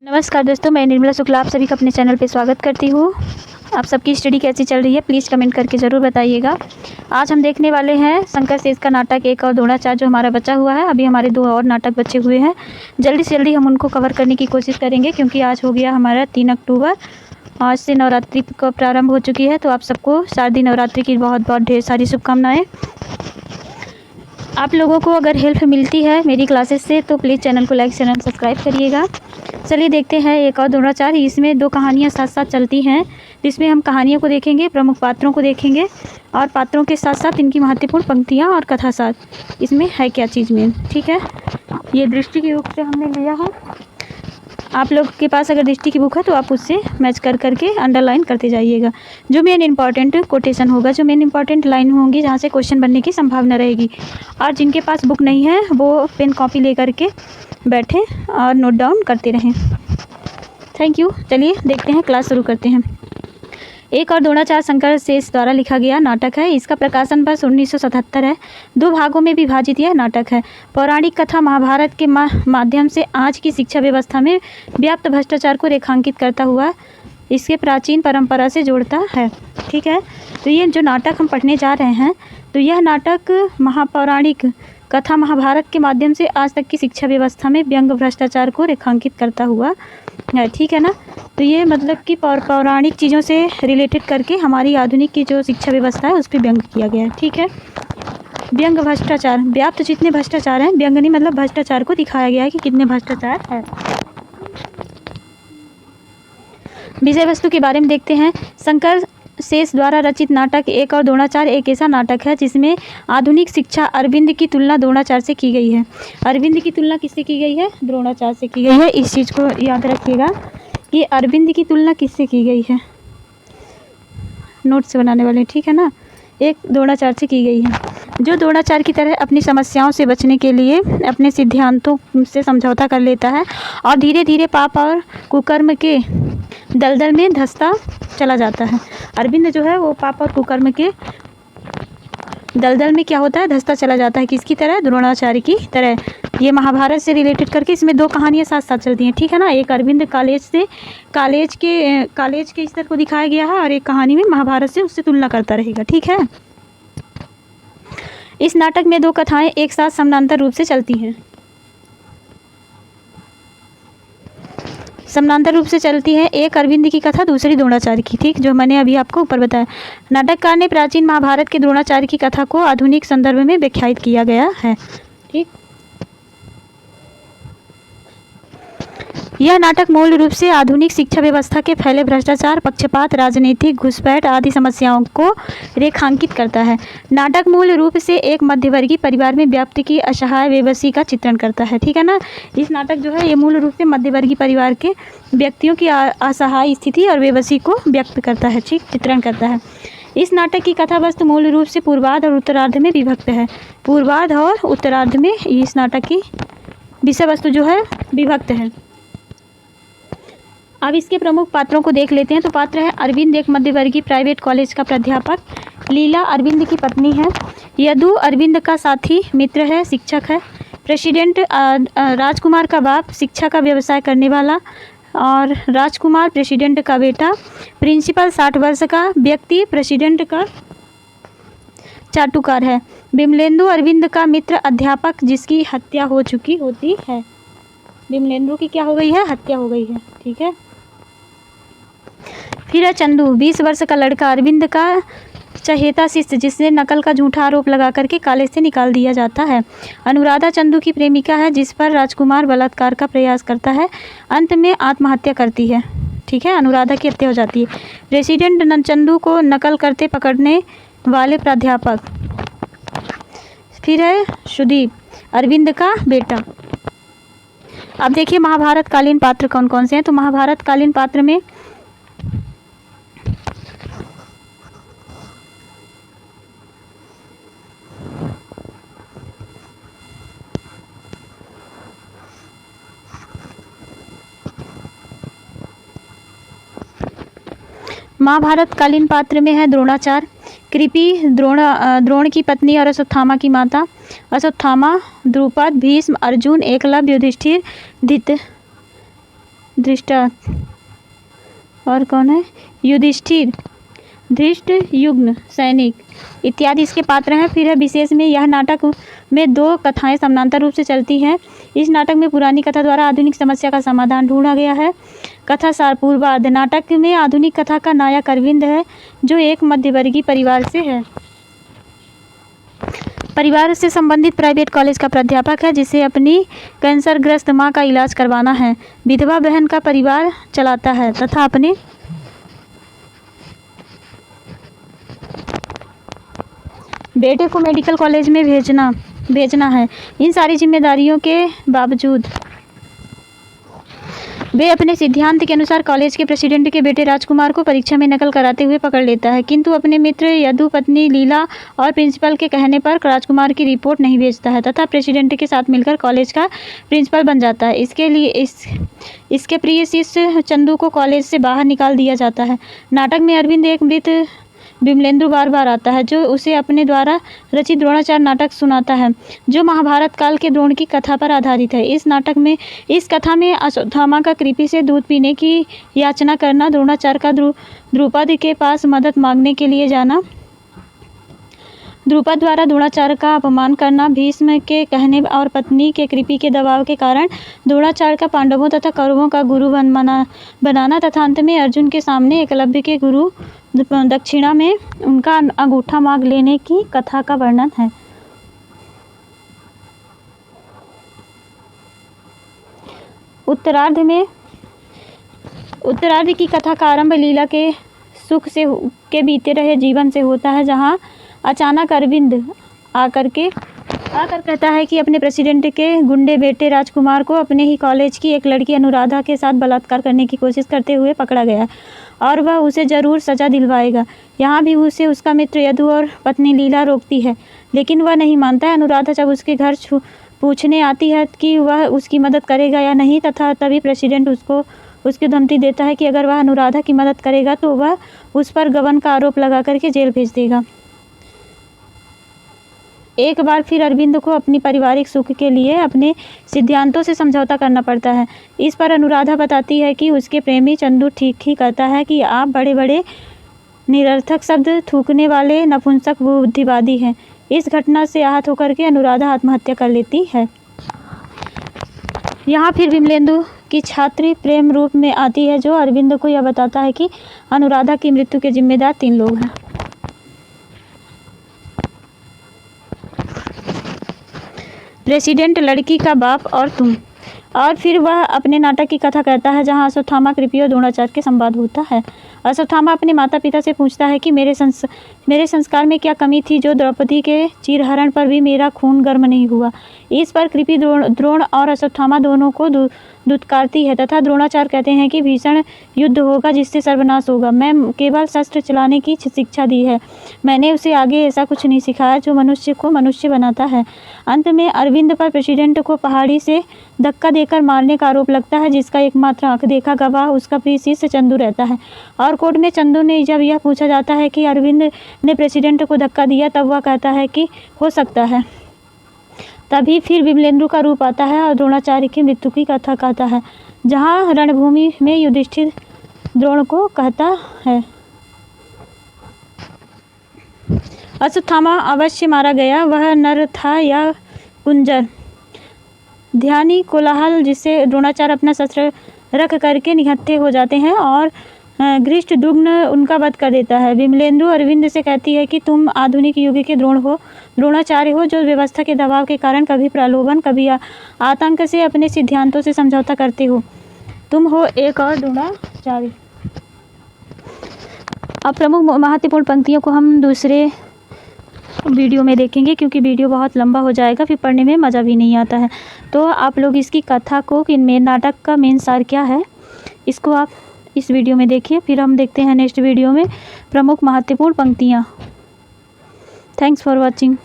नमस्कार दोस्तों, मैं निर्मला शुक्ला आप सभी का अपने चैनल पे स्वागत करती हूँ। आप सबकी स्टडी कैसी चल रही है प्लीज़ कमेंट करके ज़रूर बताइएगा। आज हम देखने वाले हैं शंकर शेष का नाटक एक और द्रोणाचार्य जो हमारा बचा हुआ है। अभी हमारे 2 और नाटक बचे हुए हैं, जल्दी से जल्दी हम उनको कवर करने की कोशिश करेंगे क्योंकि आज हो गया हमारा 3 अक्टूबर। आज से नवरात्रि का प्रारंभ हो चुकी है, तो आप सबको शारदीय नवरात्रि की बहुत बहुत ढेर सारी शुभकामनाएँ। आप लोगों को अगर हेल्प मिलती है मेरी क्लासेस से तो प्लीज़ चैनल को लाइक चैनल सब्सक्राइब करिएगा। चलिए देखते हैं एक और द्रोणाचार्य। इसमें 2 कहानियाँ साथ साथ चलती हैं, जिसमें हम कहानियों को देखेंगे, प्रमुख पात्रों को देखेंगे और पात्रों के साथ साथ इनकी महत्वपूर्ण पंक्तियाँ और कथा साथ इसमें है क्या चीज़ में। ठीक है, ये दृष्टि की बुक से हमने लिया है। आप लोग के पास अगर दृष्टि की बुक है तो आप उससे मैच कर करके अंडरलाइन करते जाइएगा। जो मेन इंपॉर्टेंट कोटेशन होगा, जो मेन इंपॉर्टेंट लाइन होंगी जहाँ से क्वेश्चन बनने की संभावना रहेगी, और जिनके पास बुक नहीं है वो पेन कॉपी ले करके बैठें और नोट डाउन करते रहें। Thank you. चलिए देखते हैं, क्लास शुरू करते हैं। एक और द्रोणाचार्य शंकर शेष द्वारा लिखा गया नाटक है। इसका प्रकाशन वर्ष 1977 है। 2 भागों में विभाजित यह नाटक है। पौराणिक कथा महाभारत के माध्यम से आज की शिक्षा व्यवस्था में व्याप्त भ्रष्टाचार को रेखांकित करता हुआ इसके प्राचीन परंपरा से जोड़ता है। ठीक है, तो ये जो नाटक हम पढ़ने जा रहे हैं, तो यह नाटक महापौराणिक कथा महाभारत के माध्यम से आज तक की शिक्षा व्यवस्था में व्यंग भ्रष्टाचार को रेखांकित करता हुआ है। ठीक है ना, तो ये मतलब कि पौराणिक चीज़ों से रिलेटेड करके हमारी आधुनिक की जो शिक्षा व्यवस्था है उस पर व्यंग किया गया है। ठीक है, व्यंग भ्रष्टाचार, व्याप्त जितने भ्रष्टाचार हैं, व्यंग नहीं मतलब भ्रष्टाचार को दिखाया गया है कि कितने भ्रष्टाचार है। विषय वस्तु के बारे में देखते हैं। शंकर शेष द्वारा रचित नाटक एक और द्रोणाचार्य एक ऐसा नाटक है जिसमें आधुनिक शिक्षा अरविंद की तुलना द्रोणाचार्य से की गई है। अरविंद की तुलना किससे की गई है? द्रोणाचार्य से की गई है। इस चीज़ को याद रखिएगा कि अरविंद की तुलना किससे की गई है, नोट से बनाने वाले। ठीक है ना, एक द्रोणाचार्य से की गई है, जो द्रोणाचार्य की तरह अपनी समस्याओं से बचने के लिए अपने सिद्धांतों से समझौता कर लेता है और धीरे धीरे पाप और कुकर्म के दलदल में धंसता चला जाता है। अरविंद जो है वो पाप और कुकर्म के दलदल में क्या होता है, धंसता चला जाता है। किसकी तरह? द्रोणाचार्य की तरह। ये महाभारत से रिलेटेड करके इसमें 2 कहानियाँ साथ साथ चलती हैं। ठीक है ना, एक अरविंद कॉलेज के स्तर को दिखाया गया है और एक कहानी में महाभारत से उससे तुलना करता रहेगा। ठीक है, इस नाटक में 2 कथाएं एक साथ समानांतर रूप से चलती हैं। समानांतर रूप से चलती है, एक अरविंद की कथा, दूसरी द्रोणाचार्य की। ठीक, जो मैंने अभी आपको ऊपर बताया। नाटककार ने प्राचीन महाभारत के द्रोणाचार्य की कथा को आधुनिक संदर्भ में व्याख्यायित किया गया है। ठीक, यह नाटक मूल रूप से आधुनिक शिक्षा व्यवस्था के फैले भ्रष्टाचार, पक्षपात, राजनीतिक घुसपैठ आदि समस्याओं को रेखांकित करता है। नाटक मूल रूप से एक मध्यवर्गीय परिवार में व्याप्त की असहाय बेबसी का चित्रण करता है। ठीक है ना, इस नाटक जो है ये मूल रूप से मध्यवर्गीय परिवार के व्यक्तियों की असहाय स्थिति और बेबसी को व्यक्त करता है। ठीक, चित्रण करता है। इस नाटक की कथा वस्तु मूल रूप से पूर्वार्ध और उत्तरार्ध में विभक्त है। पूर्वार्ध और उत्तरार्ध में इस नाटक की विषय वस्तु जो है विभक्त है। अब इसके प्रमुख पात्रों को देख लेते हैं। तो पात्र है अरविंद, एक मध्यवर्गीय प्राइवेट कॉलेज का प्राध्यापक। लीला अरविंद की पत्नी है। यदु अरविंद का साथी मित्र है, शिक्षक है। प्रेसिडेंट राजकुमार का बाप, शिक्षा का व्यवसाय करने वाला। और राजकुमार प्रेसिडेंट का बेटा। प्रिंसिपल 60 वर्ष का व्यक्ति प्रेसिडेंट का चाटुकार है। विमलेंदु अरविंद का मित्र अध्यापक जिसकी हत्या हो चुकी होती है। विमलेंदु की क्या हो गई है? हत्या हो गई है। ठीक है, फिर है चंदू, 20 वर्ष का लड़का, अरविंद का चहेता शिष्य जिसने नकल का झूठा आरोप लगा करके कॉलेज से निकाल दिया जाता है। अनुराधा चंदू की प्रेमिका है जिस पर राजकुमार बलात्कार का प्रयास करता है, अंत में आत्महत्या करती है। ठीक है, अनुराधा की हत्या हो जाती है। प्रेसिडेंट चंदू को नकल करते पकड़ने वाले प्राध्यापक। फिर है सुदीप, अरविंद का बेटा। अब देखिए महाभारत कालीन पात्र कौन कौन से हैं। तो महाभारत कालीन पात्र में है द्रोणाचार्य, कृपि द्रोण की पत्नी और अश्वत्थामा की माता। अश्वत्थामा, द्रुपद, भीष्म, अर्जुन, एकलव्य, युधिष्ठिर, धृष्टा और कौन है, युधिष्ठिर, धृष्ट युग्न सैनिक इत्यादि इसके पात्र हैं। फिर है विशेष में, यह नाटक में दो कथाएं समानांतर रूप से चलती हैं। इस नाटक में पुरानी कथा द्वारा आधुनिक समस्या का समाधान ढूंढा गया है। कथा सार पूर्वार्ध। नाटक में आधुनिक कथा का नायक अरविंद है, जो एक मध्यवर्गीय परिवार से है। परिवार से संबंधित प्राइवेट कॉलेज का प्राध्यापक है, जिसे अपनी कैंसरग्रस्त मां का इलाज करवाना है। विधवा बहन का परिवार चलाता है तथा अपने बेटे को मेडिकल कॉलेज में भेजना है। इन सारी जिम्मेदारियों के बावजूद वे अपने सिद्धांत के अनुसार कॉलेज के प्रेसिडेंट के बेटे राजकुमार को परीक्षा में नकल कराते हुए पकड़ लेता है, किंतु अपने मित्र यदु, पत्नी लीला और प्रिंसिपल के कहने पर राजकुमार की रिपोर्ट नहीं भेजता है तथा प्रेसिडेंट के साथ मिलकर कॉलेज का प्रिंसिपल बन जाता है। इसके प्रिय शिष्य चंदू को कॉलेज से बाहर निकाल दिया जाता है। नाटक में अरविंद एक मृत विमलेंद्र बार आता है, जो उसे अपने द्वारा रचित द्रोणाचार्य नाटक सुनाता है, जो महाभारत काल के द्रोण की कथा पर आधारित है। इस कथा में अश्वत्थामा का कृपि से दूध पीने की याचना करना, द्रोणाचार्य का द्रुपद के पास मदद मांगने के लिए जाना, द्रुपद द्वारा द्रोणाचार्य का अपमान करना, भीष्म के कहने और पत्नी के कृपि के दबाव के कारण द्रोणाचार्य का पांडवों तथा कौरवों का गुरु बनाना तथा अंत में अर्जुन के सामने एकलव्य के गुरु दक्षिणा में उनका अंगूठा मांग लेने की कथा का वर्णन है। उत्तरार्ध की कथा का आरंभ लीला के सुख से के बीते रहे जीवन से होता है, जहां अचानक अरविंद आकर कहता है कि अपने प्रेसिडेंट के गुंडे बेटे राजकुमार को अपने ही कॉलेज की एक लड़की अनुराधा के साथ बलात्कार करने की कोशिश करते हुए पकड़ा गया और वह उसे ज़रूर सज़ा दिलवाएगा। यहाँ भी उसे उसका मित्र यदु और पत्नी लीला रोकती है, लेकिन वह नहीं मानता है। अनुराधा जब उसके घर पूछने आती है कि वह उसकी मदद करेगा या नहीं, तथा तभी प्रेसिडेंट उसकी धमकी देता है कि अगर वह अनुराधा की मदद करेगा तो वह उस पर गबन का आरोप लगा करके जेल भेज देगा। एक बार फिर अरविंद को अपनी पारिवारिक सुख के लिए अपने सिद्धांतों से समझौता करना पड़ता है। इस पर अनुराधा बताती है कि उसके प्रेमी चंदू ठीक ही कहता है कि आप बड़े बड़े निरर्थक शब्द थूकने वाले नपुंसक बुद्धिवादी हैं। इस घटना से आहत होकर के अनुराधा आत्महत्या कर लेती है। यहाँ फिर विमलेंदु की छात्री प्रेम रूप में आती है, जो अरविंद को यह बताता है कि अनुराधा की मृत्यु के जिम्मेदार 3 लोग हैं। प्रेसिडेंट, लड़की का बाप और तुम। और फिर वह अपने नाटक की कथा कहता है, जहां अश्वत्थामा, कृपि और द्रोणाचार्य के संवाद होता है। अश्वत्थामा अपने माता पिता से पूछता है कि मेरे संस्कार में क्या कमी थी, जो द्रौपदी के चीरहरण पर भी मेरा खून गर्म नहीं हुआ। इस पर कृपि द्रोण और अश्वत्थामा दोनों को दुत्कारती है तथा द्रोणाचार्य कहते हैं कि भीषण युद्ध होगा जिससे सर्वनाश होगा। मैं केवल शस्त्र चलाने की शिक्षा दी है, मैंने उसे आगे ऐसा कुछ नहीं सिखाया जो मनुष्य को मनुष्य बनाता है। अंत में अरविंद पर प्रेसिडेंट को पहाड़ी से धक्का देकर मारने का आरोप लगता है, जिसका एकमात्र आंख देखा गवाह उसका प्रिय शिष्य चंदू रहता है। और कोर्ट में चंदू ने जब यह पूछा जाता है कि अरविंद ने प्रेसिडेंट को धक्का दिया, तब वह कहता है कि हो सकता है। तभी फिर विमलेंद्र का रूप आता है और द्रोणाचार्य की मृत्यु की कथा कहता है, जहाँ रणभूमि में युधिष्ठिर द्रोण को कहता है, अश्वत्थामा अवश्य मारा गया, वह नर था या कुंजर। ध्यानी कोलाहल जिसे द्रोणाचार्य अपना शस्त्र रख करके निहत्थे हो जाते हैं और धृष्टद्युम्न उनका वध कर देता है। विमलेंदु अरविंद से कहती है कि तुम आधुनिक युग के द्रोणाचार्य हो, जो व्यवस्था के दबाव के कारण कभी प्रलोभन कभी आतंक से अपने सिद्धांतों से समझौता करते हो। तुम हो एक और द्रोणाचार्य। अब प्रमुख महत्वपूर्ण पंक्तियों को हम दूसरे वीडियो में देखेंगे, क्योंकि वीडियो बहुत लंबा हो जाएगा, फिर पढ़ने में मज़ा भी नहीं आता है। तो आप लोग इसकी कथा को, कि मेन नाटक का मेन सार क्या है, इसको आप इस वीडियो में देखिए। फिर हम देखते हैं नेक्स्ट वीडियो में प्रमुख महत्वपूर्ण पंक्तियाँ। Thanks for watching.